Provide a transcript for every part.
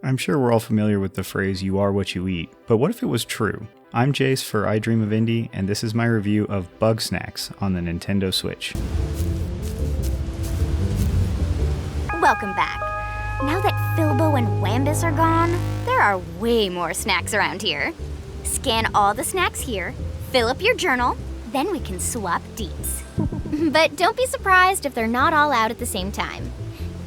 I'm sure we're all familiar with the phrase, you are what you eat, but what if it was true? I'm Jace for I Dream of Indie, and this is my review of Bugsnax on the Nintendo Switch. Welcome back. Now that Filbo and Wambus are gone, there are way more snacks around here. Scan all the snacks here, fill up your journal, then we can swap deets. But don't be surprised if they're not all out at the same time.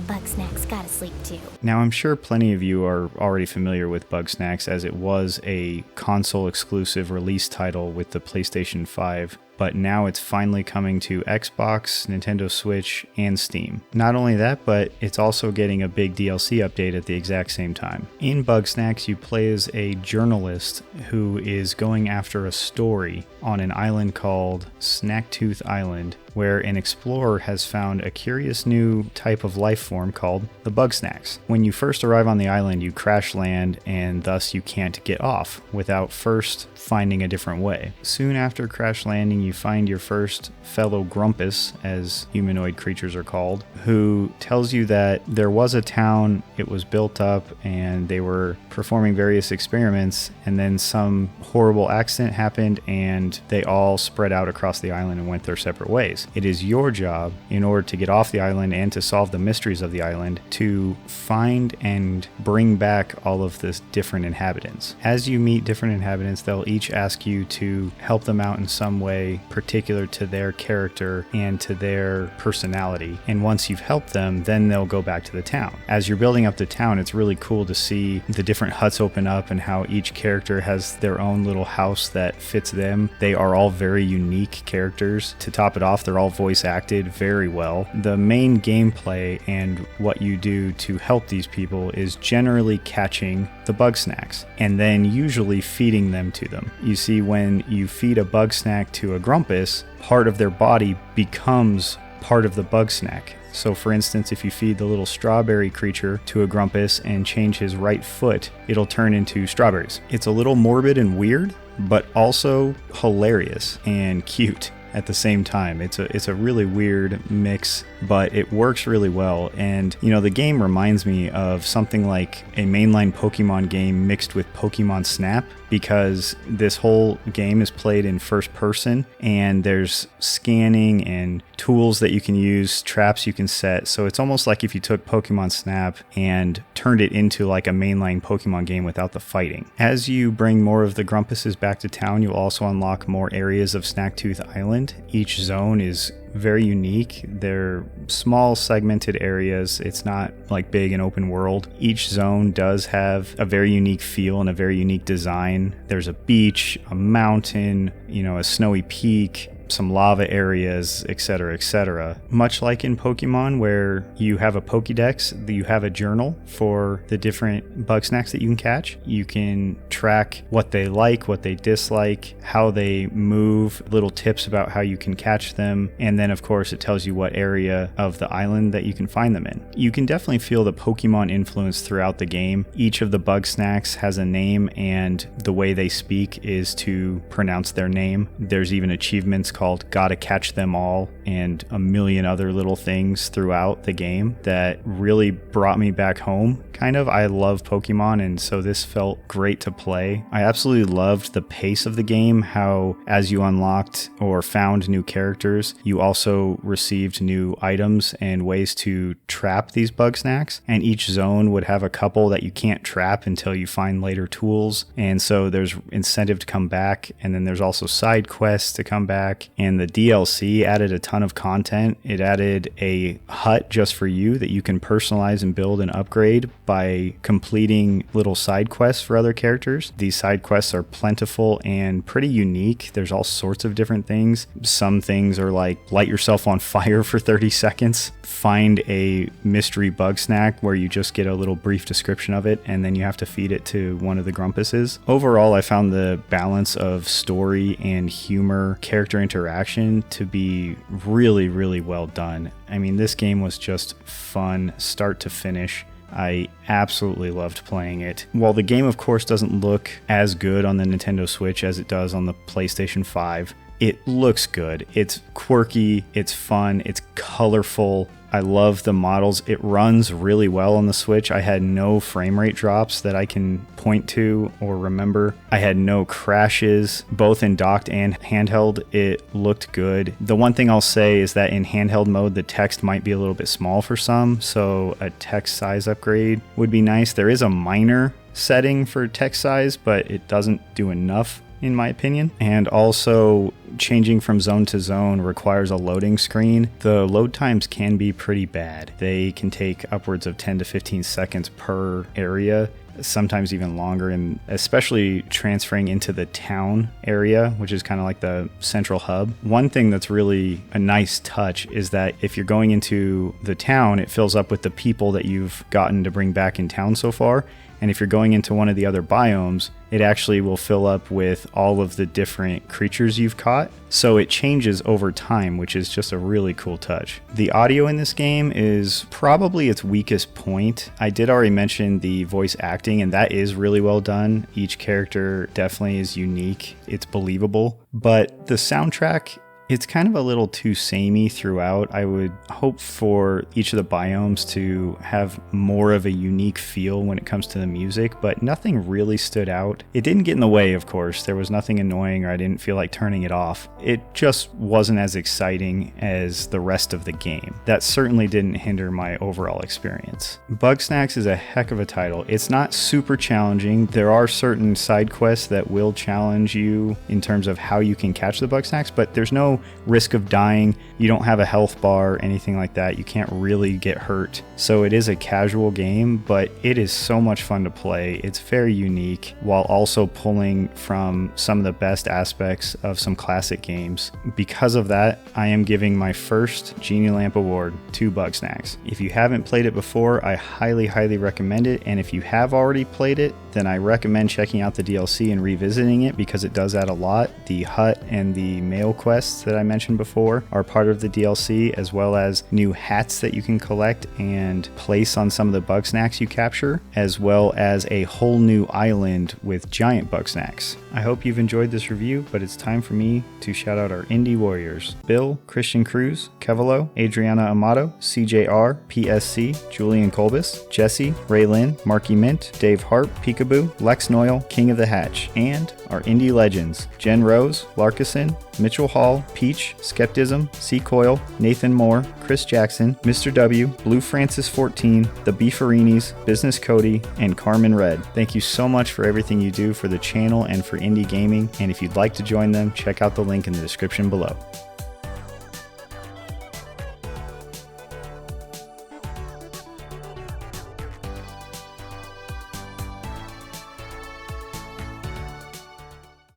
Bugsnax gotta sleep too. Now, I'm sure plenty of you are already familiar with Bugsnax, as it was a console-exclusive release title with the PlayStation 5, but now it's finally coming to Xbox, Nintendo Switch, and Steam. Not only that, but it's also getting a big DLC update at the exact same time. In Bugsnax, you play as a journalist who is going after a story on an island called Snaktooth Island, where an explorer has found a curious new type of life form called the Bugsnax. When you first arrive on the island, you crash land, and thus you can't get off without first finding a different way. Soon after crash landing, you find your first fellow Grumpus, as humanoid creatures are called, who tells you that there was a town, it was built up, and they were performing various experiments, and then some horrible accident happened, and they all spread out across the island and went their separate ways. It is your job, in order to get off the island and to solve the mysteries of the island, to find and bring back all of the different inhabitants. As you meet different inhabitants, they'll each ask you to help them out in some way particular to their character and to their personality. And once you've helped them, then they'll go back to the town. As you're building up the town, it's really cool to see the different huts open up and how each character has their own little house that fits them. They are all very unique characters. To top it off, they're all voice acted very well. The main gameplay and what you do to help these people is generally catching the Bugsnax and then usually feeding them to them. You see, when you feed a Bugsnax to a Grumpus, part of their body becomes part of the Bugsnax. So for instance, if you feed the little strawberry creature to a Grumpus and change his right foot, it'll turn into strawberries. It's a little morbid and weird, but also hilarious and cute at the same time. It's a really weird mix, but it works really well. And you know, the game reminds me of something like a mainline Pokemon game mixed with Pokemon Snap, because this whole game is played in first person and there's scanning and tools that you can use, traps you can set. So it's almost like if you took Pokemon Snap and turned it into like a mainline Pokemon game without the fighting. As you bring more of the Grumpuses back to town, you'll also unlock more areas of Snaktooth Island. Each zone is very unique. They're small segmented areas. It's not like big and open world. Each zone does have a very unique feel and a very unique design. There's a beach, a mountain, a snowy peak, some lava areas, etc., etc. Much like in Pokemon, where you have a Pokédex, you have a journal for the different Bugsnax that you can catch. You can track what they like, what they dislike, how they move, little tips about how you can catch them, and then of course it tells you what area of the island that you can find them in. You can definitely feel the Pokemon influence throughout the game. Each of the Bugsnax has a name, and the way they speak is to pronounce their name. There's even achievements called Gotta Catch Them All and a million other little things throughout the game that really brought me back home. Kind of. I love Pokemon, and so this felt great to play. I absolutely loved the pace of the game, how as you unlocked or found new characters, you also received new items and ways to trap these Bugsnax, and each zone would have a couple that you can't trap until you find later tools, and so there's incentive to come back, and then there's also side quests to come back, and the DLC added a ton of content. It added a hut just for you that you can personalize and build and upgrade by completing little side quests for other characters. These side quests are plentiful and pretty unique. There's all sorts of different things. Some things are like light yourself on fire for 30 seconds, find a mystery Bugsnax where you just get a little brief description of it and then you have to feed it to one of the Grumpuses. Overall, I found the balance of story and humor, character interaction to be really, really well done. I mean, this game was just fun start to finish. I absolutely loved playing it. While the game, of course, doesn't look as good on the Nintendo Switch as it does on the PlayStation 5, It looks good. It's quirky, it's fun, it's colorful. I love the models. It runs really well on the Switch. I had no frame rate drops that I can point to or remember. I had no crashes, both in docked and handheld. It looked good. The one thing I'll say is that in handheld mode, the text might be a little bit small for some, so a text size upgrade would be nice. There is a minor setting for text size, but it doesn't do enough in my opinion. And also, changing from zone to zone requires a loading screen. The load times can be pretty bad. They can take upwards of 10 to 15 seconds per area, sometimes even longer, and especially transferring into the town area, which is kind of like the central hub. One thing that's really a nice touch is that if you're going into the town, it fills up with the people that you've gotten to bring back in town so far. And if you're going into one of the other biomes, it actually will fill up with all of the different creatures you've caught. So it changes over time, which is just a really cool touch. The audio in this game is probably its weakest point. I did already mention the voice acting, and that is really well done. Each character definitely is unique. It's believable. But the soundtrack, it's kind of a little too samey throughout. I would hope for each of the biomes to have more of a unique feel when it comes to the music, but nothing really stood out. It didn't get in the way, of course. There was nothing annoying or I didn't feel like turning it off. It just wasn't as exciting as the rest of the game. That certainly didn't hinder my overall experience. Bugsnax is a heck of a title. It's not super challenging. There are certain side quests that will challenge you in terms of how you can catch the Bugsnax, but there's no risk of dying. You don't have a health bar, anything like that. You can't really get hurt. So it is a casual game, but it is so much fun to play. It's very unique while also pulling from some of the best aspects of some classic games. Because of that, I am giving my first Genie Lamp Award to Bugsnax. If you haven't played it before, I highly recommend it. And if you have already played it, then I recommend checking out the DLC and revisiting it because it does add a lot. The hut and the mail quests that I mentioned before are part of the DLC, as well as new hats that you can collect and place on some of the Bugsnax you capture, as well as a whole new island with giant Bugsnax. I hope you've enjoyed this review, but it's time for me to shout out our indie warriors: Bill, Christian Cruz, Kevalo, Adriana Amato, CJR, PSC, Julian Colbus, Jesse, Raylyn, Marky Mint, Dave Hart, Peekaboo, Lex Noyle, King of the Hatch, and our indie legends: Jen Rose, Larkison, Mitchell Hall, Peach, Skeptism, C. Coyle, Nathan Moore, Chris Jackson, Mr. W, Blue Francis 14, The Beefarinis, Business Cody, and Carmen Red. Thank you so much for everything you do for the channel and for indie gaming, and if you'd like to join them, check out the link in the description below.